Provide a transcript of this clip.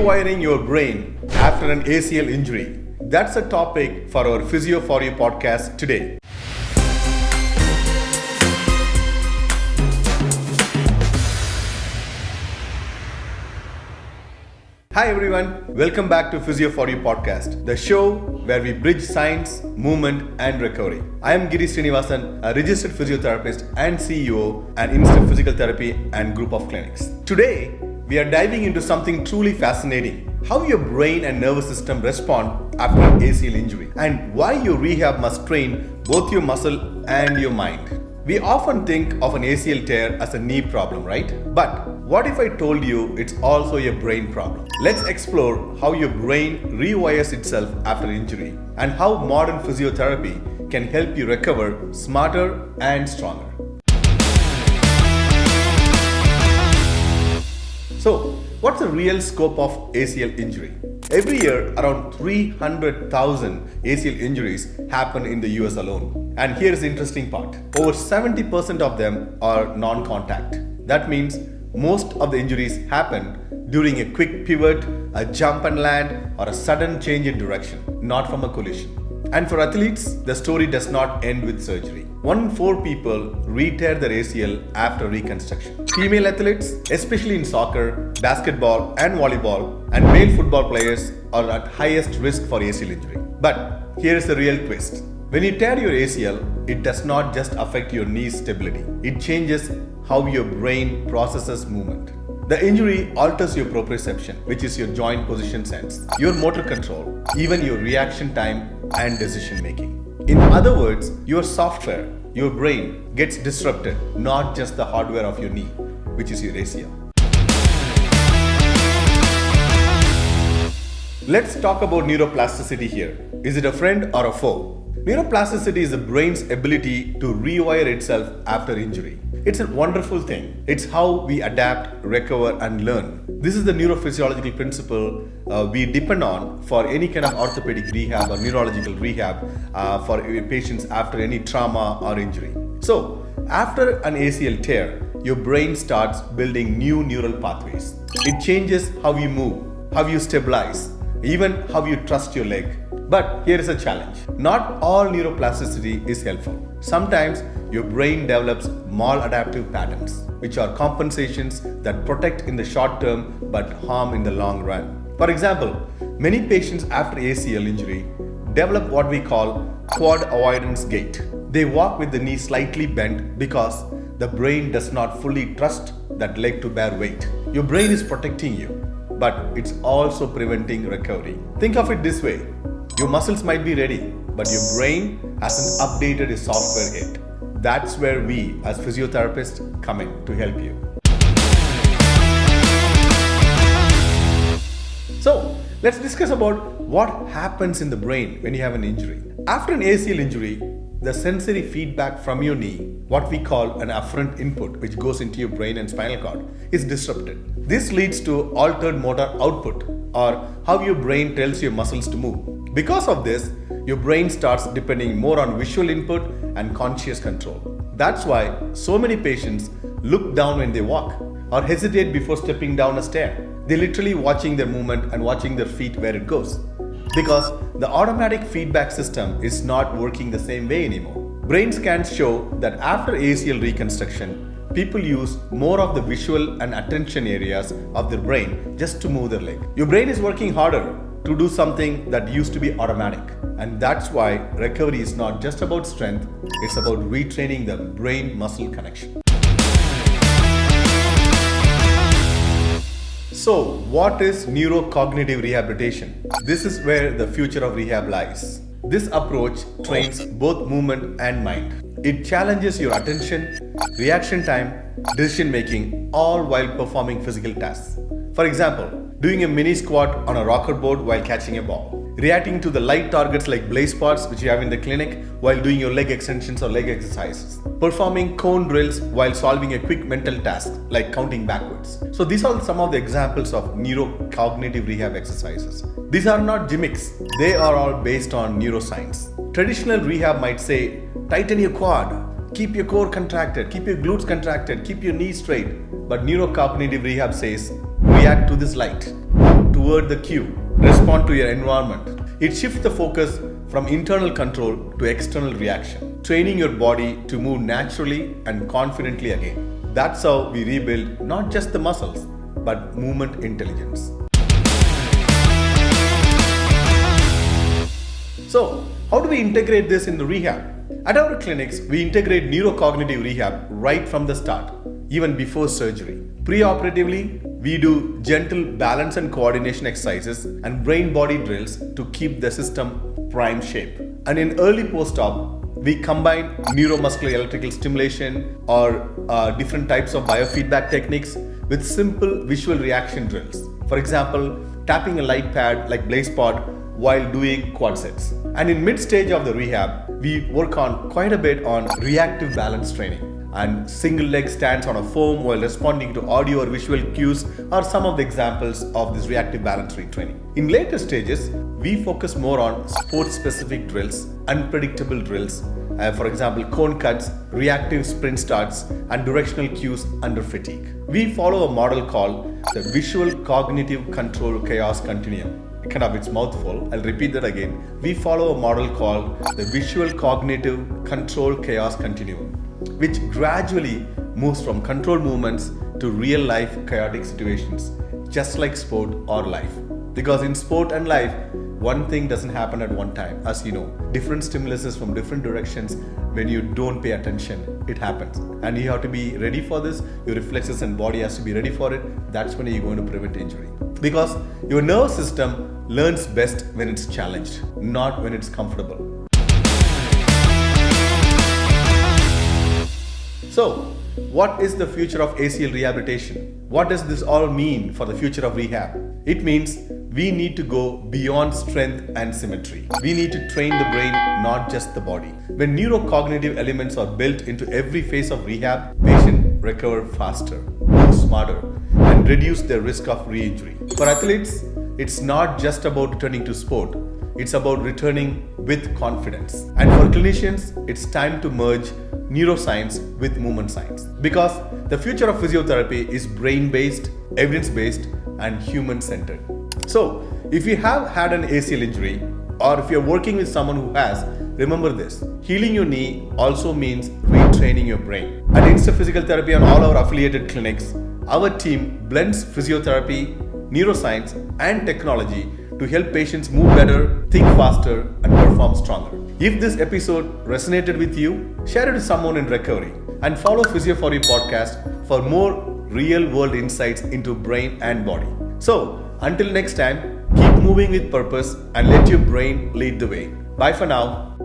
Rewiring your brain after an ACL injury. That's a topic for our Physio For You podcast today. Hi everyone, welcome back to Physio For You Podcast, the show where we bridge science, movement and recovery. I am Giri Srinivasan, a registered physiotherapist and CEO and Institute of Physical Therapy and group of clinics. Today, we are diving into something truly fascinating: how your brain and nervous system respond after an ACL injury and why your rehab must train both your muscle and your mind. We often think of an ACL tear as a knee problem, right? But what if I told you it's also a brain problem? Let's explore how your brain rewires itself after injury and how modern physiotherapy can help you recover smarter and stronger. So, what's the real scope of ACL injury? Every year, around 300,000 ACL injuries happen in the US alone. And here's the interesting part. Over 70% of them are non-contact. That means most of the injuries happen during a quick pivot, a jump and land, or a sudden change in direction, not from a collision. And for athletes, the story does not end with surgery. 1 in 4 people re-tear their ACL after reconstruction. Female athletes, especially in soccer, basketball and volleyball, and male football players are at highest risk for ACL injury. But here is the real twist. When you tear your ACL, it does not just affect your knee stability. It changes how your brain processes movement. The injury alters your proprioception, which is your joint position sense, your motor control, even your reaction time and decision making. In other words, your software, your brain, gets disrupted, not just the hardware of your knee, which is your ACL. Let's talk about neuroplasticity here. Is it a friend or a foe? Neuroplasticity is the brain's ability to rewire itself after injury. It's a wonderful thing. It's how we adapt, recover, and learn. This is the neurophysiological principle we depend on for any kind of orthopedic rehab or neurological rehab for patients after any trauma or injury. So, after an ACL tear, your brain starts building new neural pathways. It changes how you move, how you stabilize, even how you trust your leg. But here is a challenge. Not all neuroplasticity is helpful. Sometimes your brain develops maladaptive patterns, which are compensations that protect in the short term but harm in the long run. For example, many patients after ACL injury develop what we call quad avoidance gait. They walk with the knee slightly bent because the brain does not fully trust that leg to bear weight. Your brain is protecting you, but it's also preventing recovery. Think of it this way. Your muscles might be ready, but your brain hasn't updated its software yet. That's where we as physiotherapists come in to help you. So, let's discuss about what happens in the brain when you have an injury. After an ACL injury, the sensory feedback from your knee, what we call an afferent input, which goes into your brain and spinal cord, is disrupted. This leads to altered motor output, or how your brain tells your muscles to move. Because of this, your brain starts depending more on visual input and conscious control. That's why so many patients look down when they walk or hesitate before stepping down a stair. They're literally watching their movement and watching their feet where it goes, because the automatic feedback system is not working the same way anymore. Brain scans show that after ACL reconstruction, people use more of the visual and attention areas of their brain just to move their leg. Your brain is working harder to do something that used to be automatic. And that's why recovery is not just about strength, it's about retraining the brain-muscle connection. So, what is neurocognitive rehabilitation? This is where the future of rehab lies. This approach trains both movement and mind. It challenges your attention, reaction time, decision making, all while performing physical tasks. For example, doing a mini squat on a rocker board while catching a ball. Reacting to the light targets like blaze spots which you have in the clinic while doing your leg extensions or leg exercises. Performing cone drills while solving a quick mental task like counting backwards. So these are some of the examples of neurocognitive rehab exercises. These are not gimmicks. They are all based on neuroscience. Traditional rehab might say, tighten your quad, keep your core contracted, keep your glutes contracted, keep your knees straight. But neurocognitive rehab says, react to this light, move toward the cue, respond to your environment. It shifts the focus from internal control to external reaction, training your body to move naturally and confidently again. That's how we rebuild not just the muscles, but movement intelligence. So, how do we integrate this in the rehab? At our clinics, we integrate neurocognitive rehab right from the start, even before surgery. Preoperatively, we do gentle balance and coordination exercises and brain-body drills to keep the system prime shape. And in early post-op, we combine neuromuscular electrical stimulation or different types of biofeedback techniques with simple visual reaction drills. For example, tapping a light pad like Blaze Pod while doing quad sets. And in mid-stage of the rehab, we work on quite a bit on reactive balance training. And single leg stands on a foam while responding to audio or visual cues are some of the examples of this reactive balance retraining. In later stages, we focus more on sport-specific drills, unpredictable drills, for example, cone cuts, reactive sprint starts, and directional cues under fatigue. We follow a model called the Visual Cognitive Control Chaos Continuum. Kind of its mouthful. I'll repeat that again. We follow a model called the Visual Cognitive Control Chaos Continuum, which gradually moves from controlled movements to real life chaotic situations, just like sport or life. Because in sport and life, one thing doesn't happen at one time. As you know, different stimuluses from different directions, when you don't pay attention, it happens. And you have to be ready for this. Your reflexes and body has to be ready for it. That's when you're going to prevent injury. Because your nervous system learns best when it's challenged, not when it's comfortable. So, what is the future of ACL rehabilitation? What does this all mean for the future of rehab? It means we need to go beyond strength and symmetry. We need to train the brain, not just the body. When neurocognitive elements are built into every phase of rehab, patients recover faster, move smarter, and reduce their risk of re-injury. For athletes, it's not just about returning to sport. It's about returning with confidence. And for clinicians, it's time to merge neuroscience with movement science. Because the future of physiotherapy is brain-based, evidence-based, and human-centered. So, if you have had an ACL injury, or if you're working with someone who has, remember this. Healing your knee also means retraining your brain. At Insta Physical Therapy and all our affiliated clinics, our team blends physiotherapy, neuroscience, and technology to help patients move better, think faster, and perform stronger. If this episode resonated with you, share it with someone in recovery and follow Physio For You Podcast for more real-world insights into brain and body. So, until next time, keep moving with purpose and let your brain lead the way. Bye for now.